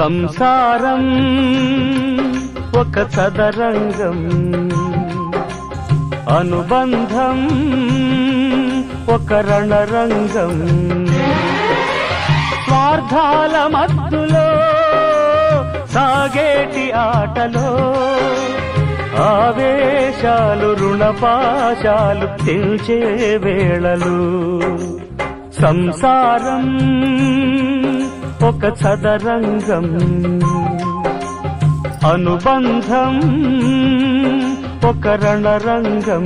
సంసారం ఒక చదరంగం, అనుబంధం ఒక రణరంగం. స్వార్థాల మధ్యలో సాగేటి ఆటలో ఆవేశాలు రుణపాశాలు తెల్చే వేళలు. సంసారం ఒక చదరంగం, అనుబంధం ఒక రణరంగం.